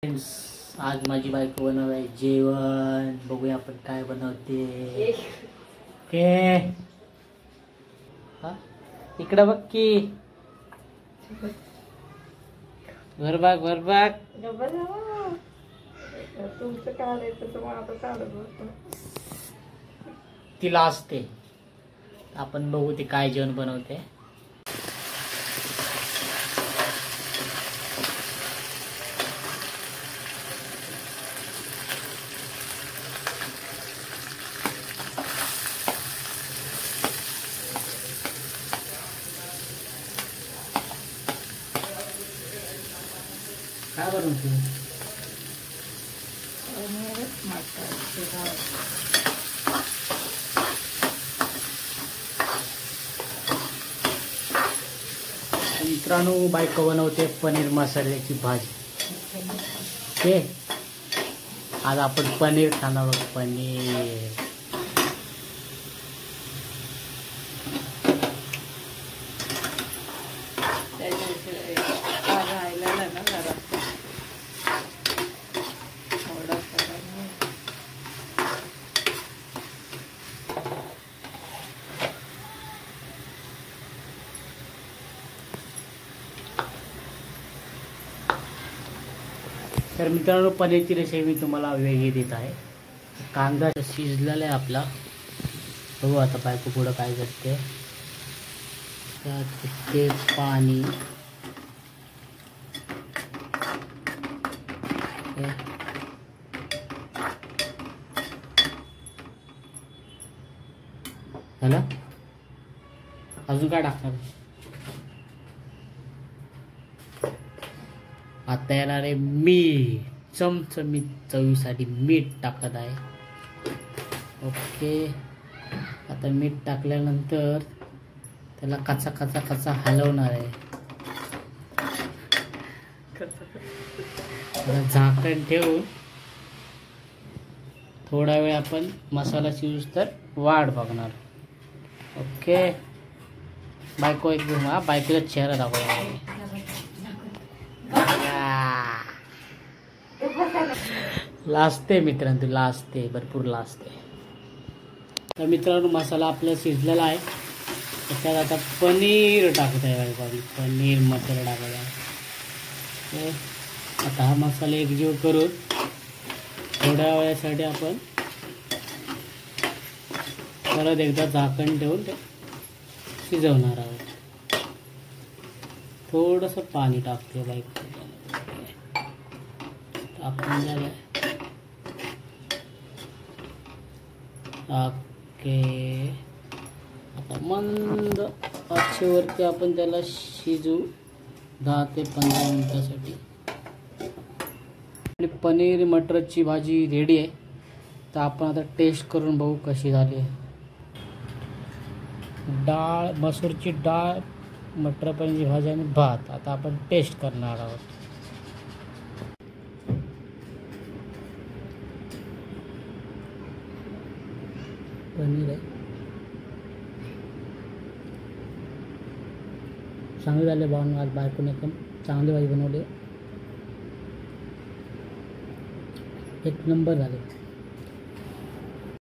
Friends, आज माझी बायको बनवत आहे जेवण. बघूया आपण काय बनवते. के हा इकडं बघ की, भरबाग भरबाग. तुमचं काढायचं तर मग आता काढत. तिला असते. आपण बघू ती काय जेवण बनवते. काय बनवते? मित्रांनो, बायको बनवते पनीर मसाल्याची भाजी. ओके, आज आपण पनीर खाणार आहोत. पनीर तर मित्रांनो, पनीरची रेसिपी मी तुम्हाला वेगळी देत आहे. कांदा शिजलेला आहे आपला. बघू आता बायको पुढं काय करते. त्यात ते पाणी, झालं. अजून काय टाकणार? आता येणार आहे मीठ. चमचमीत चवीसाठी मीठ टाकत आहे. ओके, आता मीठ टाकल्यानंतर त्याला कचा कचा कचा हलवणार आहे. झाकण ठेवून थोडा वेळ आपण मसाला शिजूस तर वाट बघणार. ओके, बायको एकदम हा बायकोचा चेहरा दाखवला. लाजते मित्रांनो, लाजते, भरपूर लाजते. तर मित्रांनो, मसाला आपला शिजलेला आहे. त्याच्यात आता पनीर टाकत आहे बायको. पनीर मसाला टाकायचा आहे. आता हा मसाला एकजीव करून थोड्या वेळासाठी आपण परत एकदा झाकण ठेवून ते शिजवणार आहोत. थोडंसं पाणी टाकते बायको. टाकून झालं. ओके, आता मंद आचेवरती आपण त्याला शिजू 10 ते 15 मिनिटासाठी. आपली पनीर मटरची भाजी रेडी आहे. तर आपण आता टेस्ट करून बघू कशी झाली. डाळ, मसूरची डाळ, मटर पनीरची भाजी आणि भात. आता आपण टेस्ट करणार आहोत. पनीर आहे, चांगले झाले. भावना आज बायकोने एकदम चांगली भाजी बनवली. एक नंबर झाले.